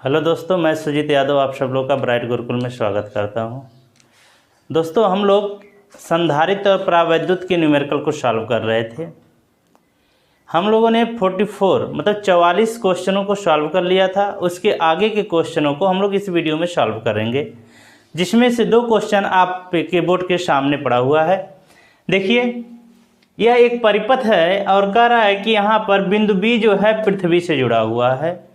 Hello दोस्तों, मैं सुजीत यादव आप सब लोग का ब्राइट गुरुकुल में स्वागत करता हूं। दोस्तों, हम लोग संधारित्र और परावैद्युत के न्यूमेरिकल को सॉल्व कर रहे थे। हम लोगों ने 44 मतलब 44 क्वेश्चनों को सॉल्व कर लिया था। उसके आगे के क्वेश्चनों को हम लोग इस वीडियो में सॉल्व करेंगे, जिसमें से 2 क्वेश्चन आपके बोर्ड के सामने पड़ा हुआ है। देखिए, यह एक परिपथ है और कह रहा है कि यहाँ पर बिंदु बी जो है पृथ्वी से जुड़ा हुआ है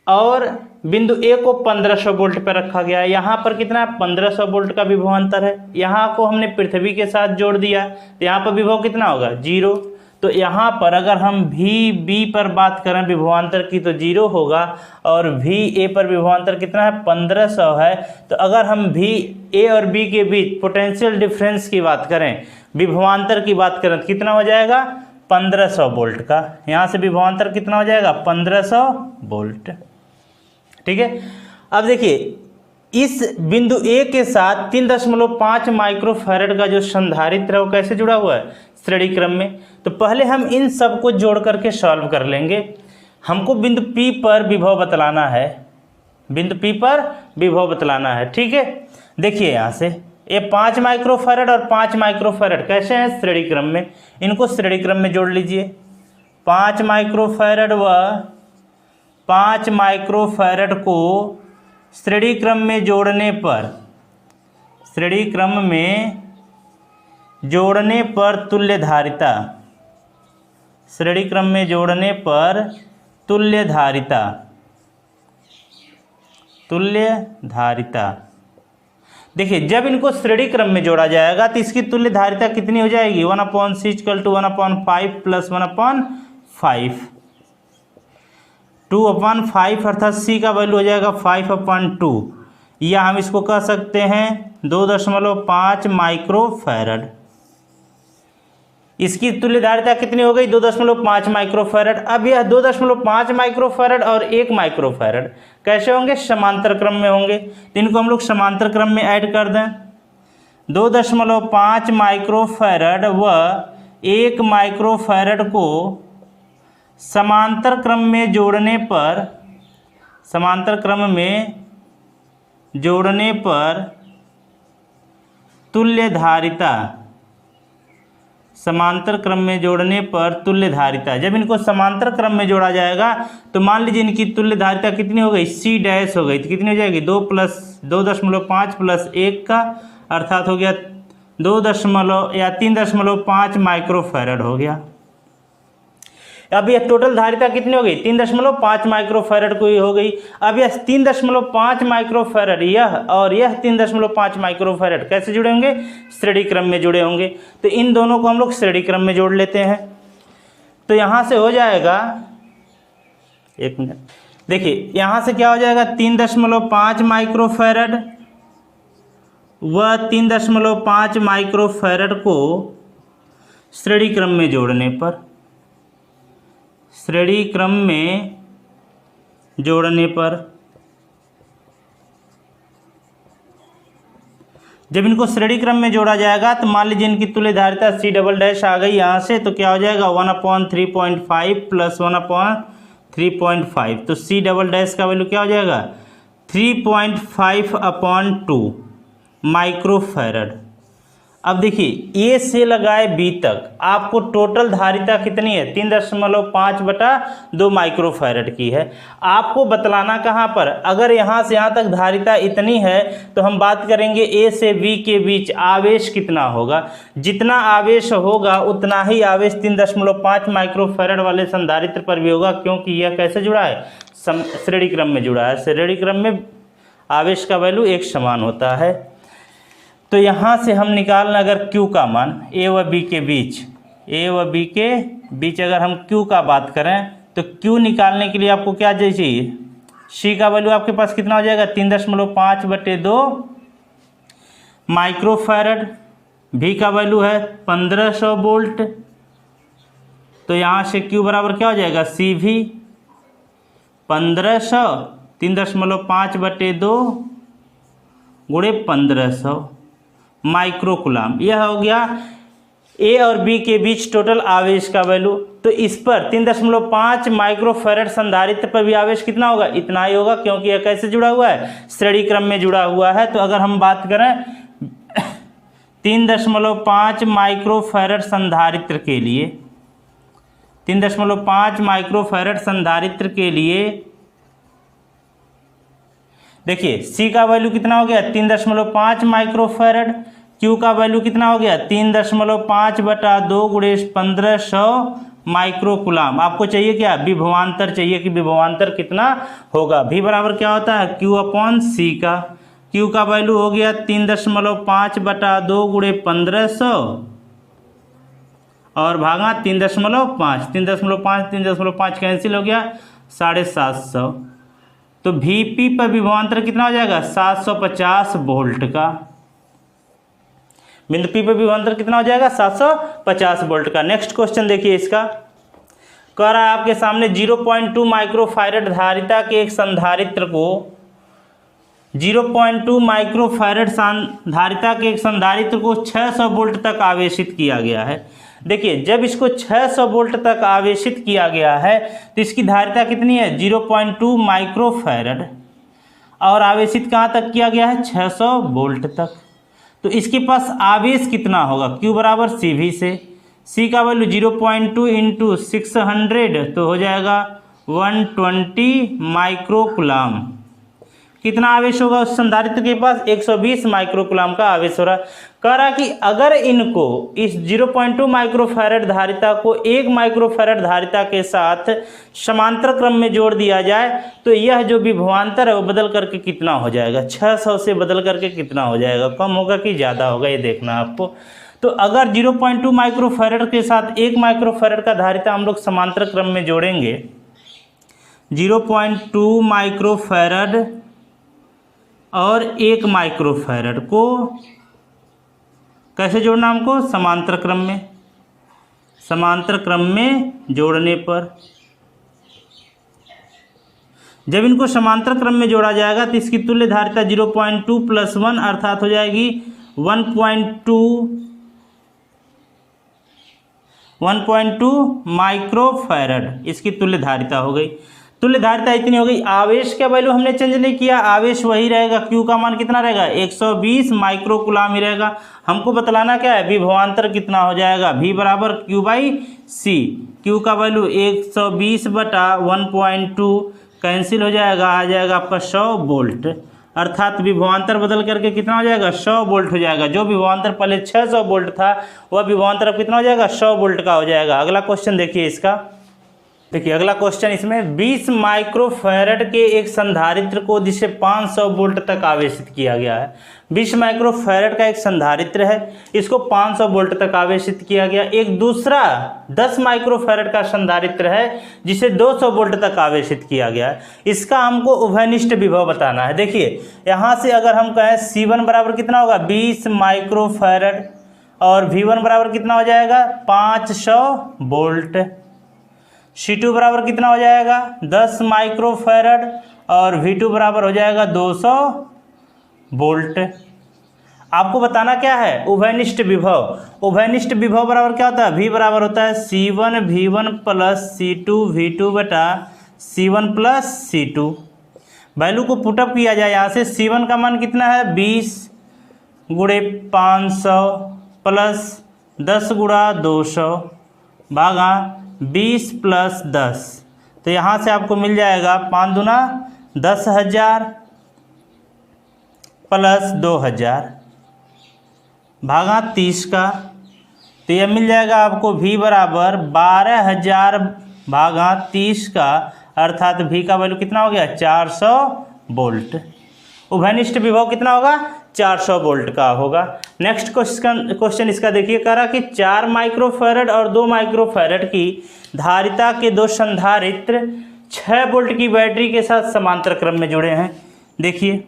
और बिंदु ए को 1500 वोल्ट पर रखा गया है। यहाँ पर कितना 1500 वोल्ट का विभवांतर है। यहाँ को हमने पृथ्वी के साथ जोड़ दिया तो यहाँ पर विभव कितना होगा 0। तो यहाँ पर अगर हम भी बी पर बात करें विभवांतर की तो 0 होगा और भी ए पर विभवांतर कितना है 1500 है। तो अगर हम भी ए और बी के बीच पोटेंशियल डिफरेंस की बात करें, विभवांतर की बात करें तो कितना हो जाएगा 1500 वोल्ट का। यहाँ से विभवांतर कितना हो जाएगा 1500 वोल्ट। ठीक है। अब देखिए, इस बिंदु ए के साथ 3.5 माइक्रोफैरड का जो संधारित्र है वो कैसे जुड़ा हुआ है श्रेणी क्रम में। तो पहले हम इन सब को जोड़ करके सॉल्व कर लेंगे। हमको बिंदु पी पर विभव बतलाना है, बिंदु पी पर विभव बतलाना है। ठीक है। देखिए, यहाँ से ये 5 माइक्रोफैरड और 5 माइक्रोफैरड कैसे हैं श्रेणी क्रम में, इनको श्रेणी क्रम में जोड़ लीजिए। 5 माइक्रोफैरड व 5 माइक्रोफैरड को श्रेणी क्रम में जोड़ने पर तुल्य धारिता, श्रेणी क्रम में जोड़ने पर तुल्य धारिता। देखिए, जब इनको श्रेणी क्रम में जोड़ा जाएगा तो इसकी तुल्य धारिता कितनी हो जाएगी 1/c = 1/5 + 1/5 2/5 अर्थात c का वैल्यू हो जाएगा 5/2 या हम इसको कह सकते हैं 2.5 माइक्रोफैरड। इसकी तुल्य धारिता कितनी हो गई 2.5 माइक्रोफैरड। अब यह 2.5 माइक्रोफैरड और 1 माइक्रोफैरड कैसे होंगे समांतर क्रम में होंगे। तो इनको हम लोग समांतर क्रम में ऐड कर दें। 2.5 माइक्रोफैरड व 1 माइक्रोफैरड को समांतर क्रम में जोड़ने पर तुल्य धारिता, समांतर क्रम में जोड़ने पर तुल्य धारिता। जब इनको समांतर क्रम में जोड़ा जाएगा तो मान लीजिए इनकी तुल्य धारिता कितनी हो गई c डैश हो गई। तो कितनी हो जाएगी 2.5 + 1 का अर्थात हो गया 3.5 माइक्रोफैरड हो गया। अब यह टोटल धारिता कितनी हो गई 3.5 माइक्रोफैरड को ही हो गई। अब यह 3.5 माइक्रोफैरड यह और यह 3.5 माइक्रोफैरड कैसे जुड़े होंगे श्रेणी क्रम में जुड़े होंगे। तो इन दोनों को हम लोग श्रेणी क्रम में जोड़ लेते हैं। तो यहाँ से हो जाएगा, एक मिनट, देखिए यहाँ से क्या हो जाएगा 3.5 माइक्रोफैरड व 3.5 माइक्रोफैरड को श्रेणी क्रम में जोड़ने पर जब इनको श्रेणी क्रम में जोड़ा जाएगा तो मान लीजिए इनकी तुल्य धारिता c डबल डैश आ गई यहाँ से। तो क्या हो जाएगा 1/3.5 + 1/3.5। तो c डबल डैश का वैल्यू क्या हो जाएगा 3.5/2 माइक्रोफैरड। अब देखिए, ए से लगाए बी तक आपको टोटल धारिता कितनी है 3.5/2 माइक्रोफैरड की है। आपको बतलाना कहाँ पर, अगर यहाँ से यहाँ तक धारिता इतनी है तो हम बात करेंगे ए से बी के बीच आवेश कितना होगा। जितना आवेश होगा उतना ही आवेश 3.5 माइक्रोफैरड वाले संधारित्र पर भी होगा, क्योंकि यह कैसे जुड़ा है श्रेणी क्रम में जुड़ा है। श्रेणी क्रम में आवेश का वैल्यू एक समान होता है। तो यहाँ से हम निकालना अगर Q का मान A व B के बीच अगर हम Q का बात करें तो Q निकालने के लिए आपको क्या चाहिए C का वैल्यू आपके पास कितना हो जाएगा 3.5/2 माइक्रोफैरड। V का वैल्यू है 1500 वोल्ट। तो यहाँ से Q बराबर क्या हो जाएगा CV 1500 3.5/2 × 1500 माइक्रो कूलाम। यह हो गया ए और बी के बीच टोटल आवेश का वैल्यू, तो इस पर 3.5 माइक्रोफैरड संधारित्र पर भी आवेश कितना होगा, इतना ही होगा, क्योंकि यह कैसे जुड़ा हुआ है, श्रेणी क्रम में जुड़ा हुआ है। तो अगर हम बात करें 3.5 माइक्रोफैरड संधारित्र के लिए, 3.5 माइक्रोफैरड संधारित्र के लिए देखिए सी का वैल्यू कितना हो गया 3.5 माइक्रोफैरड, क्यू का वैल्यू कितना हो गया 3.5 बटा 2 गुणे 1500 माइक्रोकुलाम। आपको चाहिए क्या, विभवांतर चाहिए कि विभवांतर कितना होगा। भी बराबर क्या होता है क्यू अपॉन सी का, क्यू का वैल्यू हो गया 3.5 बटा 2 गुणे 1500 और भागा 3.5, 3.5 कैंसिल हो गया 750। तो Vp पर विभवांतर कितना हो जाएगा 750 वोल्ट का, बिंदु P पर विभवांतर कितना हो जाएगा 750 वोल्ट का। नेक्स्ट क्वेश्चन देखिए, इसका कह रहा है आपके सामने 0.2 माइक्रोफैरड धारिता के एक संधारित्र को 0.2 माइक्रोफैरड धारिता के एक संधारित्र को 600 वोल्ट तक आवेशित किया गया है। देखिए जब इसको 600 वोल्ट तक आवेशित किया गया है तो इसकी धारिता कितनी है 0.2 माइक्रोफैरड और आवेशित कहाँ तक किया गया है 600 वोल्ट तक। तो इसके पास आवेश कितना होगा, Q बराबर CV से, C का वैल्यू 0.2 इंटू 600 तो हो जाएगा 120 माइक्रोकुलाम। कितना आवेश होगा उस संधारित्र के पास 120 माइक्रोकुलाम का आवेश हो रहा है। कह रहा कि अगर इनको इस 0.2 माइक्रोफैरड धारिता को 1 माइक्रोफैरड धारिता के साथ समांतर क्रम में जोड़ दिया जाए तो यह जो विभवांतर है वो बदल करके कितना हो जाएगा, 600 से बदल करके कितना हो जाएगा, कम होगा कि ज़्यादा होगा, ये देखना आपको। तो अगर 0.2 माइक्रोफैरड के साथ 1 माइक्रोफैरड का धारिता हम लोग समांतर क्रम में जोड़ेंगे, 0.2 माइक्रोफैरड और 1 माइक्रोफैरड को कैसे जोड़ना हमको, समांतर क्रम में, समांतर क्रम में जोड़ने पर जब इनको समांतर क्रम में जोड़ा जाएगा तो इसकी तुल्य धारिता 0.2 + 1 अर्थात हो जाएगी 1.2 माइक्रोफैरड, इसकी तुल्य धारिता हो गई। तुल्य धारिता इतनी हो गई। आवेश का वैल्यू हमने चेंज नहीं किया, आवेश वही रहेगा, Q का मान कितना रहेगा 120 माइक्रोकुलाम ही रहेगा। हमको बतलाना क्या है, विभवांतर कितना हो जाएगा, V बराबर Q/C। Q का वैल्यू 120 बटा 1.2 कैंसिल हो जाएगा, आ जाएगा आपका 100 वोल्ट, अर्थात विभवांतर बदल करके कितना हो जाएगा 100 वोल्ट हो जाएगा। जो विभवांतर पहले 600 वोल्ट था वह विभवांतर अब कितना हो जाएगा 100 वोल्ट का हो जाएगा। अगला क्वेश्चन देखिए इसका, देखिए अगला क्वेश्चन इसमें 20 माइक्रोफैरड के एक संधारित्र को जिसे 500 वोल्ट तक आवेशित किया गया है। 20 माइक्रोफैरड का एक संधारित्र है, इसको 500 वोल्ट तक आवेशित किया गया। एक दूसरा 10 माइक्रोफैरड का संधारित्र है जिसे 200 वोल्ट तक आवेशित किया गया है। इसका हमको उभयनिष्ठ विभव बताना है। देखिए यहाँ से अगर हम कहें C1 बराबर कितना होगा 20 माइक्रोफैरड और V1 बराबर कितना हो जाएगा 500 वोल्ट, C2 बराबर कितना हो जाएगा 10 माइक्रोफैरड और V2 बराबर हो जाएगा 200 वोल्ट। आपको बताना क्या है उभयनिष्ठ विभव। उभयनिष्ठ विभव बराबर क्या होता है, V बराबर होता है C1 V1 plus C2 V2 बटा C1 प्लस C2। वैल्यू को पुटअप किया जाए, यहाँ से C1 का मान कितना है 20 गुणे 500 प्लस 10 गुणा 200 भागा 20 प्लस 10, तो यहाँ से आपको मिल जाएगा 5 दूना 10,000 प्लस 2,000 भागा 30 का, तो यह मिल जाएगा आपको V बराबर 12,000 भागा 30 का, अर्थात V का वैल्यू कितना हो गया 400 वोल्ट। उभयनिष्ठ विभव कितना होगा 400 वोल्ट का होगा। नेक्स्ट क्वेश्चन इसका देखिए, कह रहा कि 4 माइक्रोफैरड और 2 माइक्रोफैरड की धारिता के दो संधारित्र 6 वोल्ट की बैटरी के साथ समांतर क्रम में जुड़े हैं। देखिए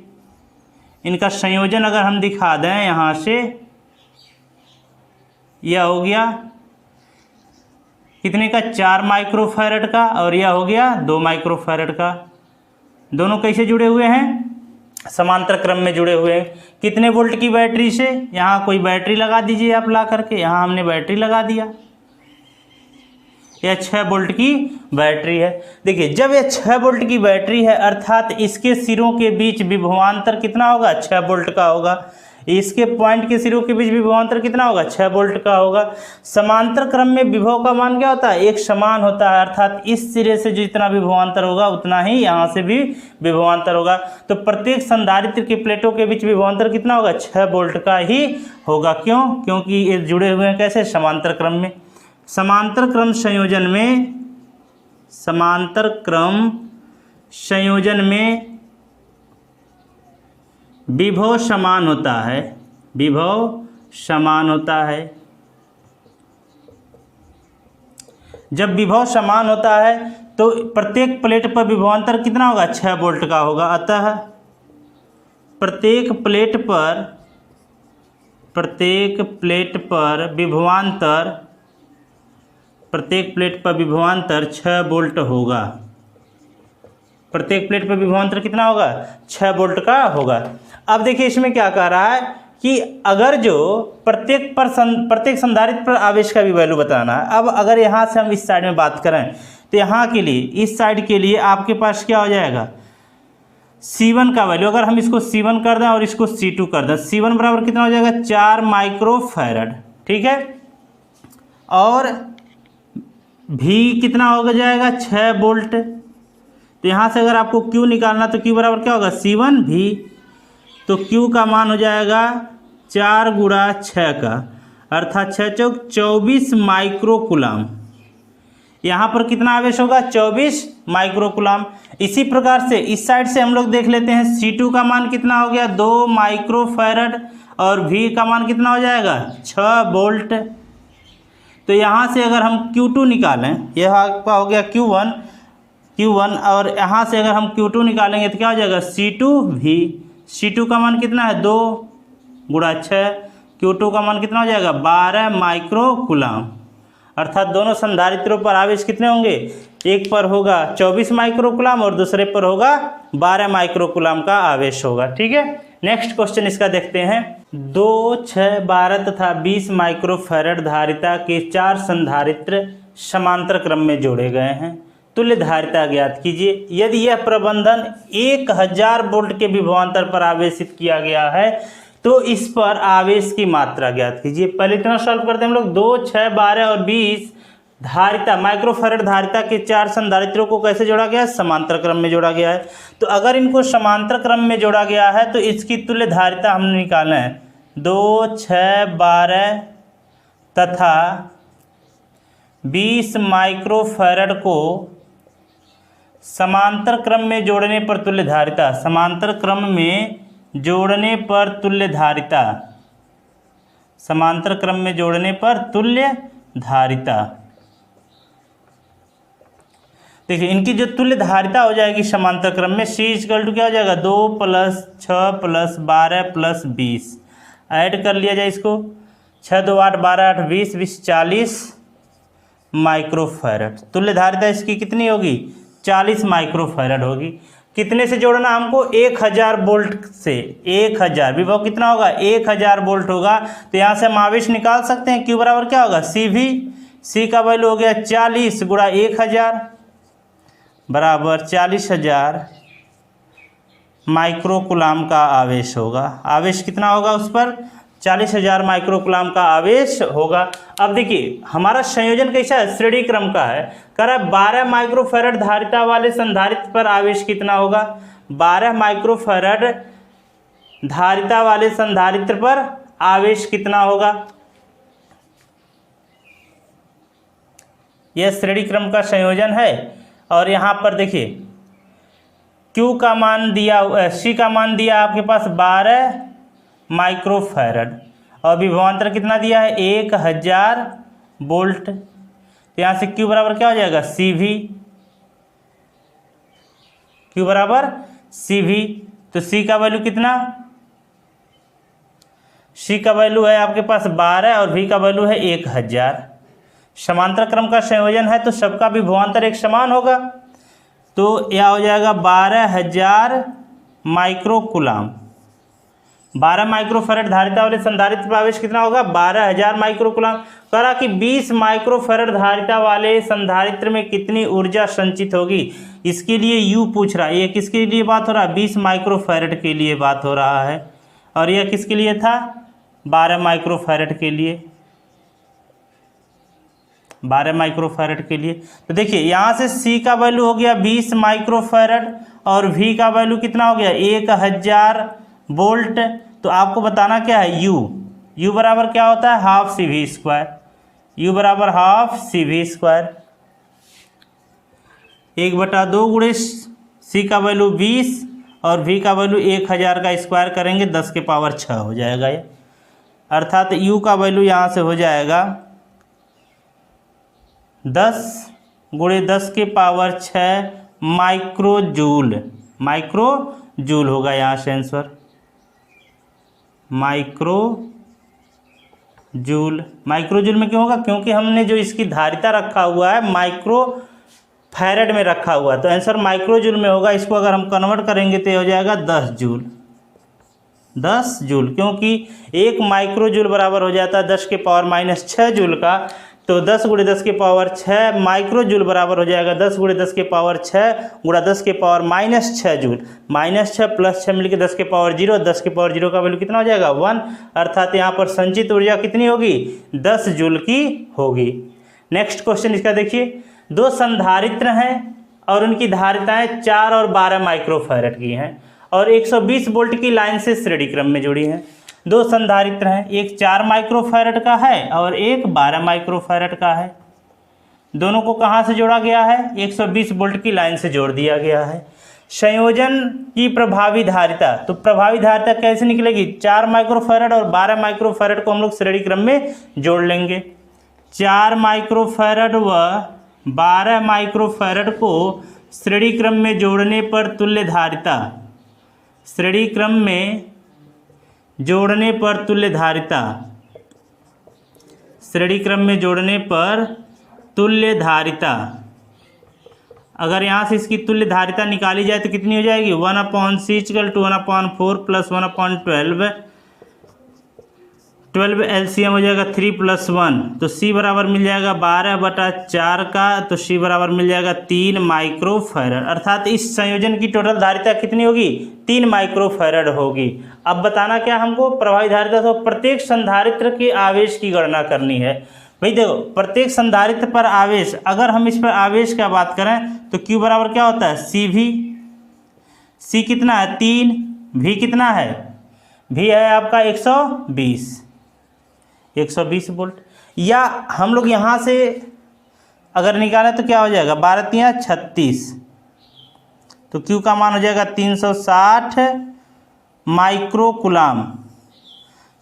इनका संयोजन अगर हम दिखा दें यहाँ से, यह हो गया कितने का 4 माइक्रोफैरड का और यह हो गया 2 माइक्रोफैरड का। दोनों कैसे जुड़े हुए हैं, समांतर क्रम में जुड़े हुए हैं। कितने वोल्ट की बैटरी से, यहाँ कोई बैटरी लगा दीजिए आप ला करके, यहाँ हमने बैटरी लगा दिया, यह 6 वोल्ट की बैटरी है। देखिए जब यह 6 वोल्ट की बैटरी है अर्थात इसके सिरों के बीच विभवांतर कितना होगा, 6 वोल्ट का होगा। इसके पॉइंट के सिरों के बीच विभवांतर कितना होगा, 6 वोल्ट का होगा। समांतर क्रम में विभव का मान क्या होता है, एक समान होता है, अर्थात इस सिरे से जितना विभवांतर होगा उतना ही यहाँ से भी विभवांतर होगा। तो प्रत्येक संधारित्र की प्लेटों के बीच विभवांतर कितना होगा, 6 वोल्ट का ही होगा। क्यों, क्योंकि ये जुड़े हुए हैं कैसे, समांतर क्रम में। समांतर क्रम संयोजन में, समांतर क्रम संयोजन में विभव समान होता है, विभव समान होता है। जब विभव समान होता है तो प्रत्येक प्लेट पर विभवांतर कितना होगा, 6 वोल्ट का होगा। अतः प्रत्येक प्लेट पर विभवांतर, प्रत्येक प्लेट पर विभवांतर 6 वोल्ट होगा। प्रत्येक प्लेट पर विभवांतर कितना होगा, 6 वोल्ट का होगा। अब देखिए इसमें क्या कह रहा है कि अगर जो प्रत्येक संधारित्र पर आवेश का भी वैल्यू बताना है। अब अगर यहाँ से हम इस साइड में बात करें तो यहाँ के लिए, इस साइड के लिए आपके पास क्या हो जाएगा, C1 का वैल्यू, अगर हम इसको C1 कर दें और इसको C2 कर दें, C1 बराबर कितना हो जाएगा, 4 माइक्रोफैरड, ठीक है। और V कितना हो जाएगा, 6 वोल्ट। तो यहाँ से अगर आपको Q निकालना तो Q बराबर क्या होगा, C1 V। तो Q का मान हो जाएगा 4 गुणा 6 का, अर्थात 6 चौक 24 माइक्रोकुलाम। यहाँ पर कितना आवेश होगा, 24 माइक्रोकुलाम। इसी प्रकार से इस साइड से हम लोग देख लेते हैं, C2 का मान कितना हो गया, 2 माइक्रोफैरड, और V का मान कितना हो जाएगा, 6 वोल्ट। तो यहाँ से अगर हम Q2 निकालें, यह आपका हो गया Q1, और यहाँ से अगर हम Q2 निकालेंगे तो क्या हो जाएगा, C2V। C2 का मान कितना है, 2 गुणा 6, Q2 का मान कितना हो जाएगा, 12 माइक्रोकुलाम। अर्थात दोनों संधारित्रों पर आवेश कितने होंगे, एक पर होगा 24 माइक्रोकुलाम और दूसरे पर होगा 12 माइक्रोकुलाम का आवेश होगा, ठीक है। नेक्स्ट क्वेश्चन इसका देखते हैं। 2, 6, 12 तथा 20 माइक्रोफैरड धारिता के 4 संधारित्र समांतर क्रम में जोड़े गए हैं। तुल्य धारिता ज्ञात कीजिए। यदि यह प्रबंधन 1000 वोल्ट के विभवांतर पर आवेशित किया गया है तो इस पर आवेश की मात्रा ज्ञात कीजिए। पहले इतना सॉल्व करते हैं हम लोग। 2, 6, 12 और 20 धारिता, माइक्रोफैरड धारिता के 4 संधारित्रों को कैसे जोड़ा गया है, समांतर क्रम में जोड़ा गया है। तो अगर इनको समांतर क्रम में जोड़ा गया है तो इसकी तुल्य धारिता हमने निकालना है। 2, 6, 12 तथा 20 माइक्रोफैरड को समांतर क्रम में जोड़ने पर तुल्य धारिता, समांतर क्रम में जोड़ने पर तुल्य धारिता, समांतर क्रम में जोड़ने पर तुल्य धारिता। देखिए इनकी जो तुल्य धारिता हो जाएगी समांतर क्रम में, C = क्या हो जाएगा, 2 + 6 + 12 + 20। ऐड कर लिया जाए इसको, 6 2 8 12 8 20 20 40 माइक्रोफैरड। तुल्य धारिता इसकी कितनी होगी, 40 माइक्रोफैरड होगी। कितने से जोड़ना हमको, 1000 वोल्ट से। 1000 विभव कितना होगा, 1000 वोल्ट होगा। तो यहाँ से हम आवेश निकाल सकते हैं। Q बराबर क्या होगा, CV। C का वैल्यू हो गया 40 गुणा 1000 बराबर 40,000 माइक्रोकुलाम का आवेश होगा। आवेश कितना होगा उस पर, 40,000 माइक्रोकुलाम का आवेश होगा। अब देखिए हमारा संयोजन कैसा है, श्रेणी क्रम का है। कह रहा है 12 माइक्रोफैरड धारिता वाले संधारित्र पर आवेश कितना होगा। 12 माइक्रोफैरड धारिता वाले संधारित्र पर आवेश कितना होगा। यह श्रेणी क्रम का संयोजन है। और यहाँ पर देखिए Q का मान दिया, C का मान दिया आपके पास 12 माइक्रोफैरड और विभवांतर कितना दिया है, 1000 वोल्ट। तो यहाँ से Q बराबर क्या हो जाएगा, CV। Q बराबर CV। तो C का वैल्यू कितना, C का वैल्यू है आपके पास 12 और V का वैल्यू है 1000। समांतर क्रम का संयोजन है तो सबका विभवांतर एक समान होगा। तो यह हो जाएगा 12,000 माइक्रोकुलाम। 12 माइक्रोफैरड धारिता वाले संधारित्र पर आवेश कितना होगा? 12,000 माइक्रोकुलाम। कह रहा कि 20 माइक्रोफैरड धारिता वाले संधारित्र में कितनी ऊर्जा संचित होगी, इसके लिए यू पूछ रहा है। ये किसके लिए बात हो रहा है? 20 माइक्रोफैरड के लिए बात हो रहा है। और यह किसके लिए था? 12 माइक्रोफैरड के लिए। 12 माइक्रोफैरड के लिए। तो देखिए यहाँ से सी का वैल्यू हो गया 20 माइक्रोफैरड और वी का वैल्यू कितना हो गया? 1000 वोल्ट। तो आपको बताना क्या है? यू बराबर क्या होता है? Half C V square. U बराबर हाफ सी वी स्क्वायर। 1/2 गुणे सी का वैल्यू 20 और वी का वैल्यू 1000 का स्क्वायर करेंगे 10 के पावर 6 हो जाएगा ये। अर्थात यू का वैल्यू यहाँ से हो जाएगा 10 गुणे 10 के पावर 6 माइक्रोजूल। माइक्रोजूल होगा यहाँ से आंसर, माइक्रोजूल। माइक्रोजूल में क्यों होगा? क्योंकि हमने जो इसकी धारिता रखा हुआ है माइक्रोफैरड में रखा हुआ है, तो आंसर माइक्रोजूल में होगा। इसको अगर हम कन्वर्ट करेंगे तो हो जाएगा 10 जूल। 10 जूल, क्योंकि 1 माइक्रोजूल बराबर हो जाता है 10 के पावर -6 जूल का। तो 10 गुणे 10 के पावर 6 माइक्रोजूल बराबर हो जाएगा 10 गुणे 10 के पावर 6 गुणा 10 के पावर -6 जूल। -6 + 6 मिलकर 10 के पावर 0। 10 के पावर 0 का वैल्यू कितना हो जाएगा? 1। अर्थात यहाँ पर संचित ऊर्जा कितनी होगी? 10 जूल की होगी। नेक्स्ट क्वेश्चन इसका देखिए। 2 संधारित्र हैं और उनकी धारिताएं 4 और 12 माइक्रोफैरड की हैं और 120 वोल्ट की लाइन से श्रेणी क्रम में जुड़ी हैं। 2 संधारित्र हैं, एक 4 माइक्रोफैरड का है और एक 12 माइक्रोफैरड का है। दोनों को कहाँ से जोड़ा गया है? 120 वोल्ट की लाइन से जोड़ दिया गया है। संयोजन की प्रभावी धारिता, तो प्रभावी धारिता कैसे निकलेगी? 4 माइक्रोफैरड और 12 माइक्रोफैरड को हम लोग श्रेणी क्रम में जोड़ लेंगे। 4 माइक्रोफैरड व 12 माइक्रोफैरड को श्रेणी क्रम में जोड़ने पर तुल्य धारिता, श्रेणी क्रम में जोड़ने पर तुल्य धारिता, श्रेणी क्रम में जोड़ने पर तुल्य धारिता, अगर यहाँ से इसकी तुल्य धारिता निकाली जाए तो कितनी हो जाएगी? 1/c = 1/4 + 1/12। 12 एलसीएम हो जाएगा 3 + 1, तो C बराबर मिल जाएगा 12/4 का, तो C बराबर मिल जाएगा 3 माइक्रोफैरड। अर्थात इस संयोजन की टोटल धारिता कितनी होगी? 3 माइक्रोफैरड होगी। अब बताना क्या हमको? प्रभावी धारिता। तो प्रत्येक संधारित्र के आवेश की गणना करनी है। भाई देखो, प्रत्येक संधारित्र पर आवेश, अगर हम इस पर आवेश का बात करें तो Q बराबर क्या होता है? CV। C कितना है? 3। V कितना है? V है आपका 120 वोल्ट। या हम लोग यहाँ से अगर निकालें तो क्या हो जाएगा? 12 × 36, तो Q का मान हो जाएगा 360 माइक्रोकुलाम।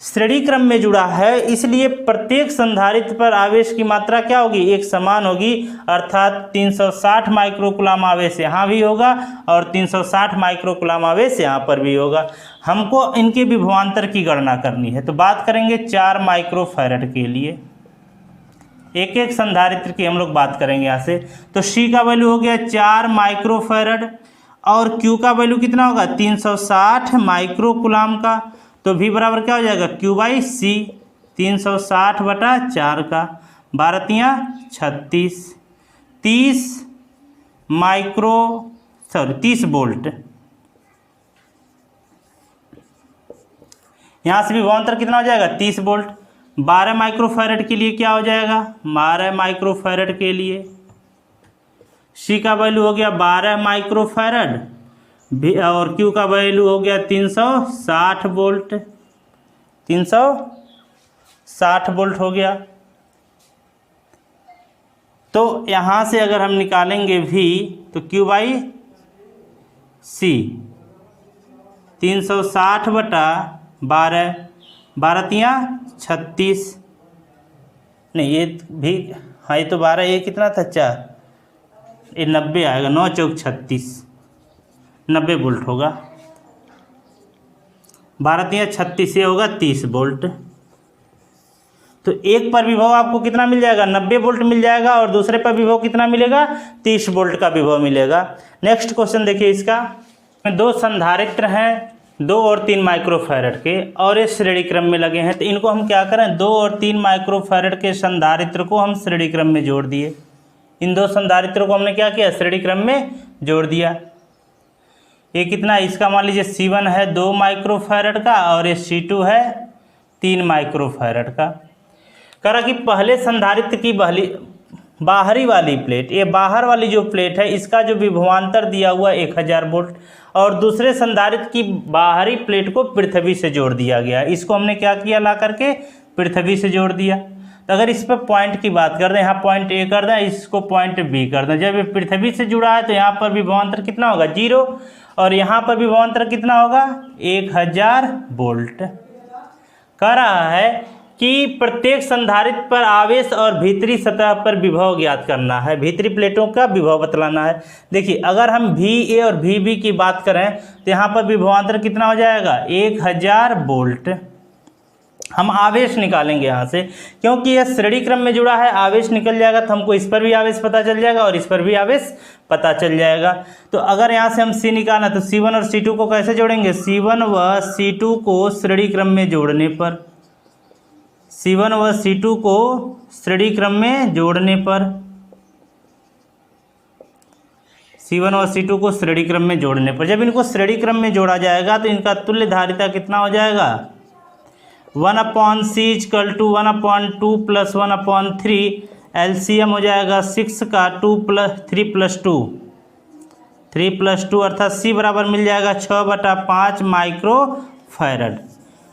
श्रेणी क्रम में जुड़ा है, इसलिए प्रत्येक संधारित्र पर आवेश की मात्रा क्या होगी? एक समान होगी। अर्थात 360 माइक्रोकुलाम आवेश यहाँ भी होगा और 360 माइक्रोकुलाम आवेश यहाँ पर भी होगा। हमको इनके विभवांतर की गणना करनी है, तो बात करेंगे 4 माइक्रोफैरड के लिए। एक एक संधारित्र की हम लोग बात करेंगे यहाँ से। तो C का वैल्यू हो गया 4 माइक्रोफैरड और Q का वैल्यू कितना होगा? 360 माइक्रोकुलाम का। तो V बराबर क्या हो जाएगा? Q/C। 360/4 का, 12×36, 30 वोल्ट। यहाँ से विभवांतर कितना हो जाएगा? 30 वोल्ट। 12 माइक्रोफैरड के लिए क्या हो जाएगा? 12 माइक्रोफैरड के लिए C का वैल्यू हो गया 12 माइक्रोफैरड और Q का वैल्यू हो गया 360 वोल्ट। 360 वोल्ट हो गया। तो यहाँ से अगर हम निकालेंगे V, तो Q/C 360/12, 12×36, नहीं ये भी, हाँ ये तो 12, ये कितना था? 4, ये 90 आएगा। 9 × 36, 90 वोल्ट होगा। 12×36 ये होगा 30 वोल्ट। तो एक पर विभव आपको कितना मिल जाएगा? 90 वोल्ट मिल जाएगा और दूसरे पर विभव कितना मिलेगा? 30 वोल्ट का विभव मिलेगा। नेक्स्ट क्वेश्चन देखिए इसका। दो संधारित्र हैं 2 और 3 माइक्रोफैरड के और ये श्रेणी क्रम में लगे हैं, तो इनको हम क्या करें 2 और 3 माइक्रोफैरड के संधारित्र को हम श्रेणी क्रम में जोड़ दिए। इन दो संधारित्रों को हमने क्या किया श्रेणी क्रम में जोड़ दिया। ये कितना इसका मान लीजिए C1 है 2 माइक्रोफैरड का और ये C2 है 3 माइक्रोफैरड का। कह रहा कि पहले संधारित्र की बाहरी वाली प्लेट, ये बाहर वाली जो प्लेट है इसका जो विभवांतर दिया हुआ 1000 वोल्ट और दूसरे संधारित्र की बाहरी प्लेट को पृथ्वी से जोड़ दिया गया। इसको हमने क्या किया ला करके पृथ्वी से जोड़ दिया। तो अगर इस पर पॉइंट की बात कर दें, यहाँ पॉइंट ए कर दें, इसको पॉइंट बी कर दें। जब ये पृथ्वी से जुड़ा है तो यहाँ पर विभवांतर कितना होगा 0 और यहाँ पर विभवांतर कितना होगा 1000 वोल्ट। कह रहा है कि प्रत्येक संधारित्र पर आवेश और भीतरी सतह पर विभव ज्ञात करना है, भीतरी प्लेटों का विभव बतलाना है। देखिए अगर हम VA और VB की बात करें तो यहाँ पर विभवांतर कितना हो जाएगा 1000 वोल्ट। हम आवेश निकालेंगे यहाँ से, क्योंकि यह श्रेणी क्रम में जुड़ा है, आवेश निकल जाएगा तो हमको इस पर भी आवेश पता चल जाएगा और इस पर भी आवेश पता चल जाएगा। तो अगर यहाँ से हम C निकालना तो C1 और C2 को कैसे जोड़ेंगे, C1 व C2 को श्रेणी क्रम में जोड़ने पर, C1 व C2 को श्रेणी क्रम में जोड़ने पर, C1 और C2 को श्रेणी क्रम में जोड़ने पर, जब इनको श्रेणी क्रम में जोड़ा जाएगा तो इनका तुल्य धारिता कितना हो जाएगा 1/C = 1/2 + 1/3, LCM हो जाएगा 6 का 2 + 3 + 2 अर्थात C बराबर मिल जाएगा 6/5 माइक्रोफैरड।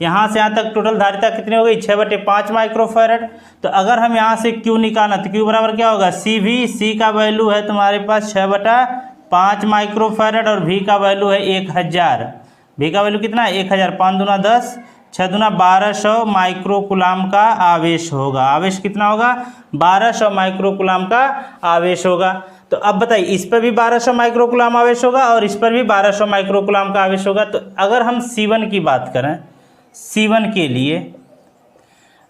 यहाँ से यहाँ तक टोटल धारिता कितनी हो गई 6/5 माइक्रोफैरड। तो अगर हम यहाँ से Q निकालना तो Q बराबर क्या होगा CV, C का वैल्यू है तुम्हारे पास 6/5 माइक्रोफैरड और V का वैल्यू है 1000। V का वैल्यू कितना है 1000, 5 दूना 10, 6 दूना 1200 माइक्रोकुलाम का आवेश होगा। आवेश कितना होगा 1200 माइक्रोकुलाम का आवेश होगा। तो अब बताइए इस पर भी 1200 माइक्रोकुलाम आवेश होगा और इस पर भी 1200 माइक्रोकुलाम का आवेश होगा। तो अगर हम C1 की बात करें, C1 के लिए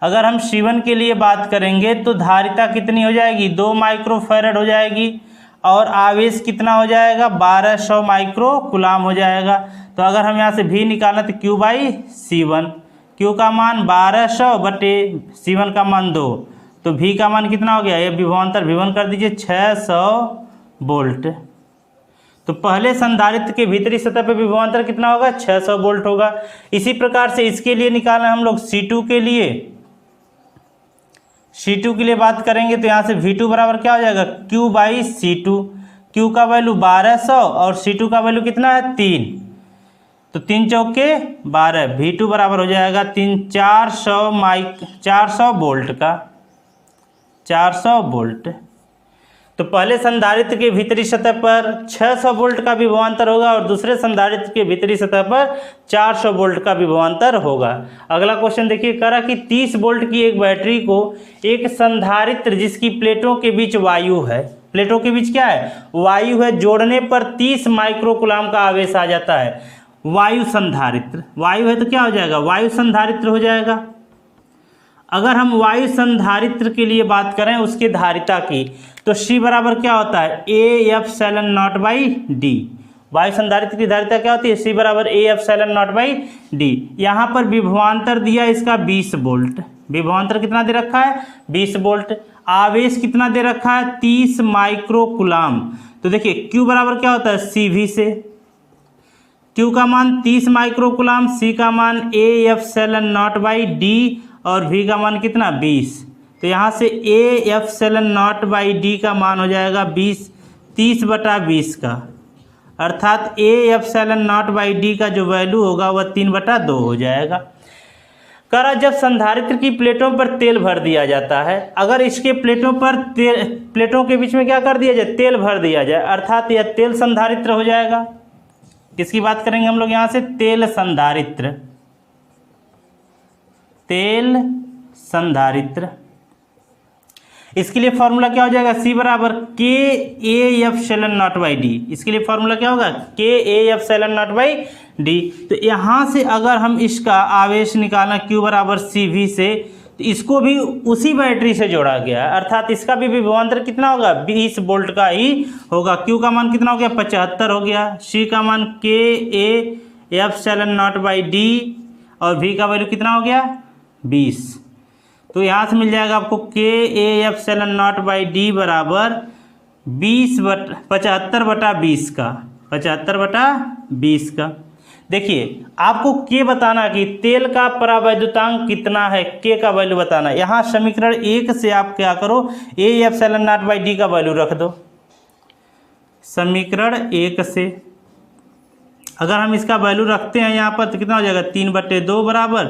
अगर हम C1 के लिए बात करेंगे तो धारिता कितनी हो जाएगी 2 माइक्रोफैरड हो जाएगी और आवेश कितना हो जाएगा 1200 माइक्रोकुलाम हो जाएगा। तो अगर हम यहाँ से V निकालें तो Q/C1, Q का मान 1200 बटे C1 का मान 2, तो V का मान कितना हो गया, ये विभवांतर V1 कर दीजिए 600 वोल्ट। तो पहले संधारित्र के भीतरी सतह पर विभवांतर कितना होगा 600 वोल्ट होगा। इसी प्रकार से इसके लिए निकालें हम लोग C2 के लिए, C2 के लिए बात करेंगे तो यहाँ से V2 बराबर क्या हो जाएगा Q/C2, Q का वैल्यू 1200 और C2 का वैल्यू कितना है 3, तो 3 चौके 12, V2 बराबर हो जाएगा 400 वोल्ट का 400 वोल्ट। तो पहले संधारित्र के भीतरी सतह पर 600 वोल्ट का विभवांतर होगा और दूसरे संधारित्र के भीतरी सतह पर 400 वोल्ट का विभवांतर होगा। अगला क्वेश्चन देखिए, करा कि 30 वोल्ट की एक बैटरी को एक संधारित्र जिसकी प्लेटों के बीच वायु है, प्लेटों के बीच क्या है वायु है, जोड़ने पर 30 माइक्रोकुलाम का आवेश आ जाता है। वायु संधारित्र, वायु है तो क्या हो जाएगा वायु संधारित्र हो जाएगा। अगर हम वायु संधारित्र के लिए बात करें उसके धारिता की तो C बराबर क्या होता है AF∈0/D। वायु संधारित्र की धारिता क्या होती है C बराबर AF∈0/D। यहाँ पर विभवांतर दिया इसका 20 वोल्ट, विभवांतर कितना दे रखा है 20 वोल्ट, आवेश कितना दे रखा है 30 माइक्रोकुलाम। तो देखिए Q बराबर क्या होता है CV से, Q का मान 30 माइक्रोकुलाम, C का मान AF∈0/D और V का मान कितना 20। तो यहाँ से AF∈0/D का मान हो जाएगा 30/20 का, अर्थात AF∈0/D का जो वैल्यू होगा वह 3/2 हो जाएगा। करा जब संधारित्र की प्लेटों पर तेल भर दिया जाता है, अगर इसके प्लेटों पर प्लेटों के बीच में क्या कर दिया जाए तेल भर दिया जाए, अर्थात यह तेल संधारित्र हो जाएगा। किसकी बात करेंगे हम लोग यहाँ से तेल संधारित्र, तेल संधारित्र। इसके लिए फॉर्मूला क्या हो जाएगा C बराबर KAF∈0/D। इसके लिए फॉर्मूला क्या होगा KAF∈0/D। तो यहाँ से अगर हम इसका आवेश निकालना Q बराबर CV से तो इसको भी उसी बैटरी से जोड़ा गया है, अर्थात इसका भी विभवांतर कितना होगा 20 वोल्ट का ही होगा। क्यू का मान कितना हो गया 75 हो गया, सी का मान KA/(F)(D) और V का वैल्यू कितना हो गया 20। तो यहाँ से मिल जाएगा आपको KA/(F)(D) बराबर 75/20 का 75/20 का। देखिए आपको के बताना कि तेल का परावैद्युतांक कितना है, के का वैल्यू बताना। यहाँ समीकरण 1 से आप क्या करो A/(F)(D) का वैल्यू रख दो। समीकरण 1 से अगर हम इसका वैल्यू रखते हैं यहाँ पर तो कितना हो जाएगा 3/2 बराबर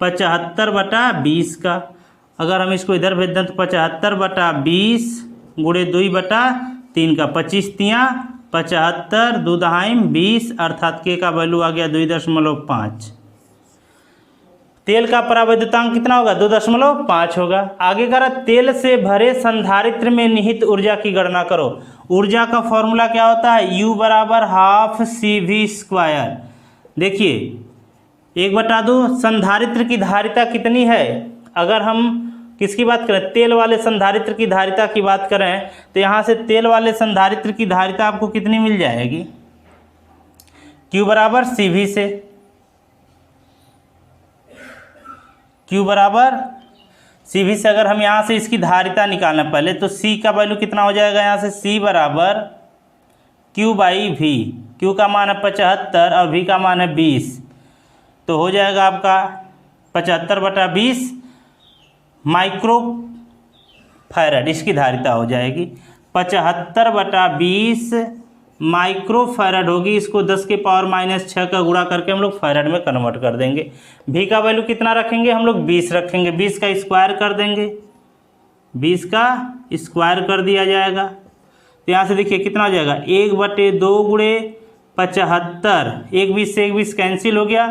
75/20 का। अगर हम इसको इधर भेज दें तो 75/20 गुणे 2/3 का 25 तियाँ 75 2 दहाइम 20 अर्थात के का वैल्यू आ गया 2.5। तेल का परावैद्युतांक कितना होगा 2.5 होगा। आगे करा तेल से भरे संधारित्र में निहित ऊर्जा की गणना करो। ऊर्जा का फॉर्मूला क्या होता है U बराबर ½ CV²। देखिए 1/2 संधारित्र की धारिता कितनी है। अगर हम किसकी बात करें तेल वाले संधारित्र की धारिता की बात करें तो यहाँ से तेल वाले संधारित्र की धारिता आपको कितनी मिल जाएगी Q बराबर CV से, Q बराबर CV से अगर हम यहाँ से इसकी धारिता निकालना पहले तो C का वैल्यू कितना हो जाएगा यहाँ से C बराबर Q/V। Q का मान है 75 और V का मान है 20, तो हो जाएगा आपका 75/20 माइक्रो फैरड इसकी धारिता हो जाएगी। 75/20 माइक्रो फैरड होगी। इसको 10⁻⁻6 का गुणा करके हम लोग फैरड में कन्वर्ट कर देंगे। भी का वैल्यू कितना रखेंगे हम लोग 20 रखेंगे, 20 का स्क्वायर कर देंगे, 20 का स्क्वायर कर दिया जाएगा। तो यहाँ से देखिए कितना हो जाएगा 1/2 गुणे 75, 1 20 से 1 20 कैंसिल हो गया,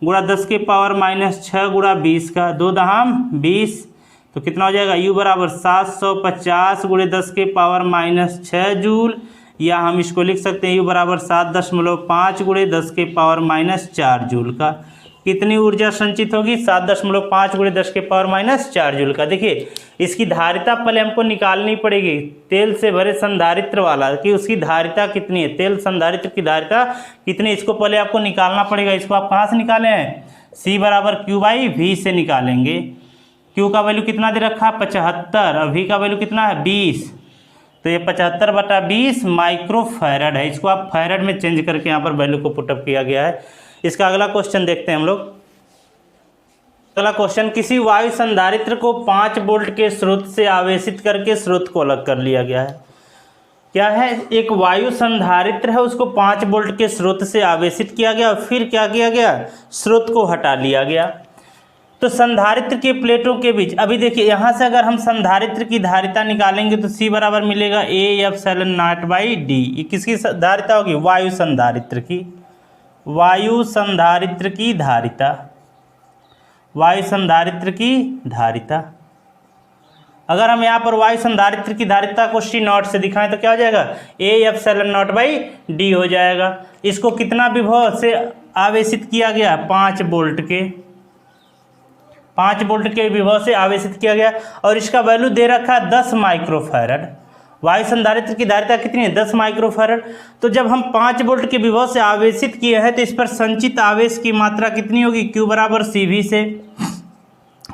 गुणा 10⁻⁻6 गुणा 20 का 2 दहाम 20, तो कितना हो जाएगा U बराबर 750 गुणे 10⁻⁻6 जूल, या हम इसको लिख सकते हैं U बराबर 7.5 गुणे 10⁻⁻4 जूल का। कितनी ऊर्जा संचित होगी 7.5 गुणे 10⁻⁻4 जूल का। देखिए इसकी धारिता पहले हमको निकालनी पड़ेगी तेल से भरे संधारित्र वाला कि उसकी धारिता कितनी है, तेल संधारित्र की धारिता कितनी, इसको पहले आपको निकालना पड़ेगा। इसको आप कहाँ से निकाले हैं C बराबर Q/V से निकालेंगे। Q का वैल्यू कितना दे रखा है 75 और V का वैल्यू कितना है 20, तो ये 75/20 माइक्रो फैरड है। इसको आप फैरड में चेंज करके यहाँ पर वैल्यू को पुटअप किया गया है। इसका अगला क्वेश्चन देखते हैं हम लोग। अगला क्वेश्चन, किसी वायु संधारित्र को 5 वोल्ट के स्रोत से आवेशित करके स्रोत को अलग कर लिया गया है। क्या है, एक वायु संधारित्र है उसको 5 वोल्ट के स्रोत से आवेशित किया गया और फिर क्या किया गया स्रोत को हटा लिया गया। तो संधारित्र के प्लेटों के बीच, अभी देखिए यहाँ से अगर हम संधारित्र की धारिता निकालेंगे तो C बराबर मिलेगा A/(F)(D)। ये किसकी धारिता होगी वायु संधारित्र की, वायु संधारित्र की धारिता, वायु संधारित्र की धारिता। अगर हम यहाँ पर वायु संधारित्र की धारिता को C0 से दिखाएं तो क्या हो जाएगा A/(F)(D) हो जाएगा। इसको कितना विभव से आवेशित किया गया 5 वोल्ट के, 5 वोल्ट के विभव से आवेशित किया गया और इसका वैल्यू दे रखा 10 माइक्रोफैरड। वायु संधारित्र की धारिता कितनी है 10 माइक्रोफैरड। तो जब हम 5 वोल्ट के विभव से आवेशित किए हैं तो इस पर संचित आवेश की मात्रा कितनी होगी Q बराबर CV से,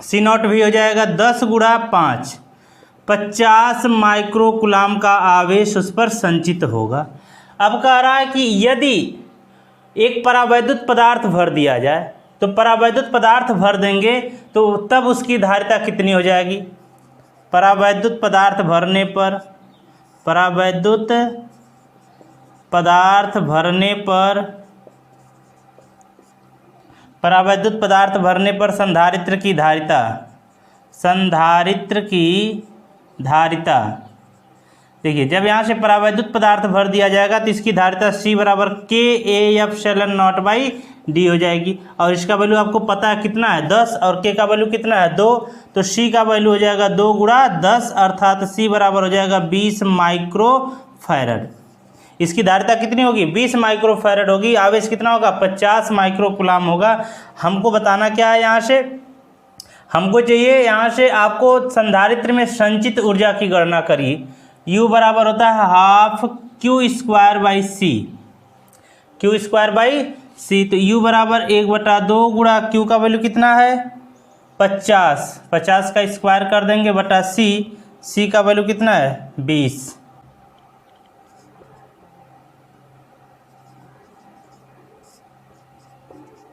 C0 भी हो जाएगा 10 गुणा 5, 50 माइक्रो कूलाम का आवेश उस पर संचित होगा। अब कह रहा है कि यदि एक परावैद्युत पदार्थ भर दिया जाए तो परावैद्युत पदार्थ भर देंगे तो तब उसकी धारिता कितनी हो जाएगी। परावैद्युत पदार्थ भरने पर, परावैद्युत पदार्थ भरने पर, परावैद्युत पदार्थ भरने पर संधारित्र की धारिता, संधारित्र की धारिता, देखिए जब यहाँ से परावैद्युत पदार्थ भर दिया जाएगा तो इसकी धारिता C बराबर KA/(F)(D) हो जाएगी और इसका वैल्यू आपको पता है कितना है 10 और K का वैल्यू कितना है 2, तो C का वैल्यू हो जाएगा 2 गुणा 10 अर्थात C बराबर हो जाएगा 20 माइक्रोफैरड। इसकी धारिता कितनी होगी 20 माइक्रोफैरड होगी। आवेश कितना होगा 50 माइक्रो कूलाम होगा। हमको बताना क्या है यहाँ से, हमको चाहिए यहाँ से आपको संधारित्र में संचित ऊर्जा की गणना करिए। U बराबर होता है हाफ Q²/C, Q²/C। तो U बराबर 1/2 गुणा Q का वैल्यू कितना है 50, 50 का स्क्वायर कर देंगे बटा C का वैल्यू कितना है 20।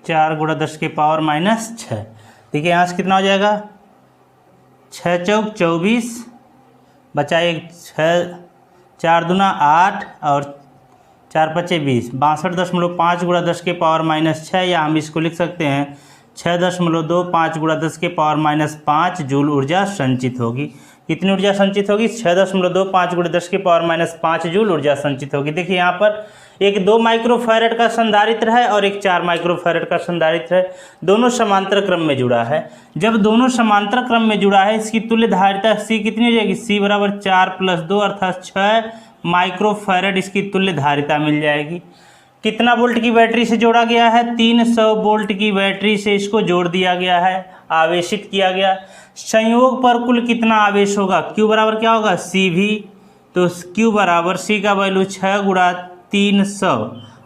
चार गुणा 10⁻⁻6। देखिए यहाँ से कितना हो जाएगा 6 चौक 24 बचा 1, 6 4 दूना 8 और 4 पचे 20, 62.5 गुणा 10⁻⁻6, या हम इसको लिख सकते हैं 6.25 गुणा 10⁻⁻5 जूल ऊर्जा संचित होगी। कितनी ऊर्जा संचित होगी 6.25 गुणा 10⁻⁻5 जूल ऊर्जा संचित होगी। देखिए यहाँ पर एक 2 माइक्रोफैरड का संधारित्र है और एक 4 माइक्रोफैरड का संधारित्र है, दोनों समांतर क्रम में जुड़ा है। जब दोनों समांतर क्रम में जुड़ा है इसकी तुल्य धारिता C कितनी हो जाएगी, C बराबर 4 + 2 अर्थात 6 माइक्रोफैरड इसकी तुल्य धारिता मिल जाएगी। कितना वोल्ट की बैटरी से जोड़ा गया है 300 वोल्ट की बैटरी से इसको जोड़ दिया गया है, आवेशित किया गया। संयोग पर कुल कितना आवेश होगा, Q बराबर क्या होगा CV, तो Q बराबर C का वैल्यू 6 गुणा 300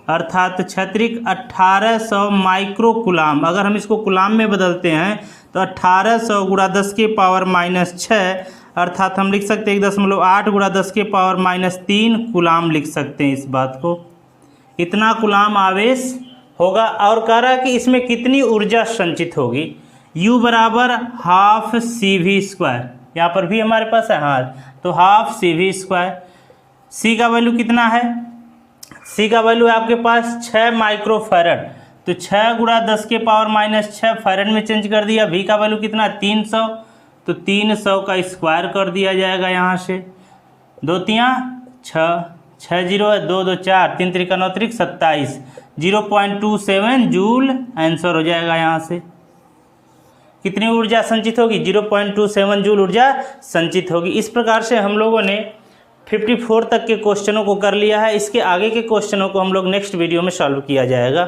अर्थात क्षत्रिक 1800 माइक्रोकुलाम। अगर हम इसको कुलाम में बदलते हैं तो 1800 गुणा 10⁻⁻6 अर्थात हम लिख सकते हैं 1.8 गुणा 10⁻⁻3 कुलाम लिख सकते हैं इस बात को। इतना कुलाम आवेश होगा और कह रहा है कि इसमें कितनी ऊर्जा संचित होगी, U बराबर हाफ CV², यहाँ पर भी हमारे पास है हाँ, तो हाफ CV²। C का वैल्यू कितना है, C का वैल्यू है आपके पास 6 माइक्रोफैरड, तो 6 गुणा 10⁻⁻6 फैरड में चेंज कर दिया। V का वैल्यू कितना 300, तो 300 का स्क्वायर कर दिया जाएगा यहाँ से, 2 तियाँ 6, 6 0 है 2 2 4, 3 3 9 3 27, 0.27 जूल आंसर हो जाएगा। यहाँ से कितनी ऊर्जा संचित होगी 0.27 जूल ऊर्जा संचित होगी। इस प्रकार से हम लोगों ने 54 तक के क्वेश्चनों को कर लिया है। इसके आगे के क्वेश्चनों को हम लोग नेक्स्ट वीडियो में सॉल्व किया जाएगा।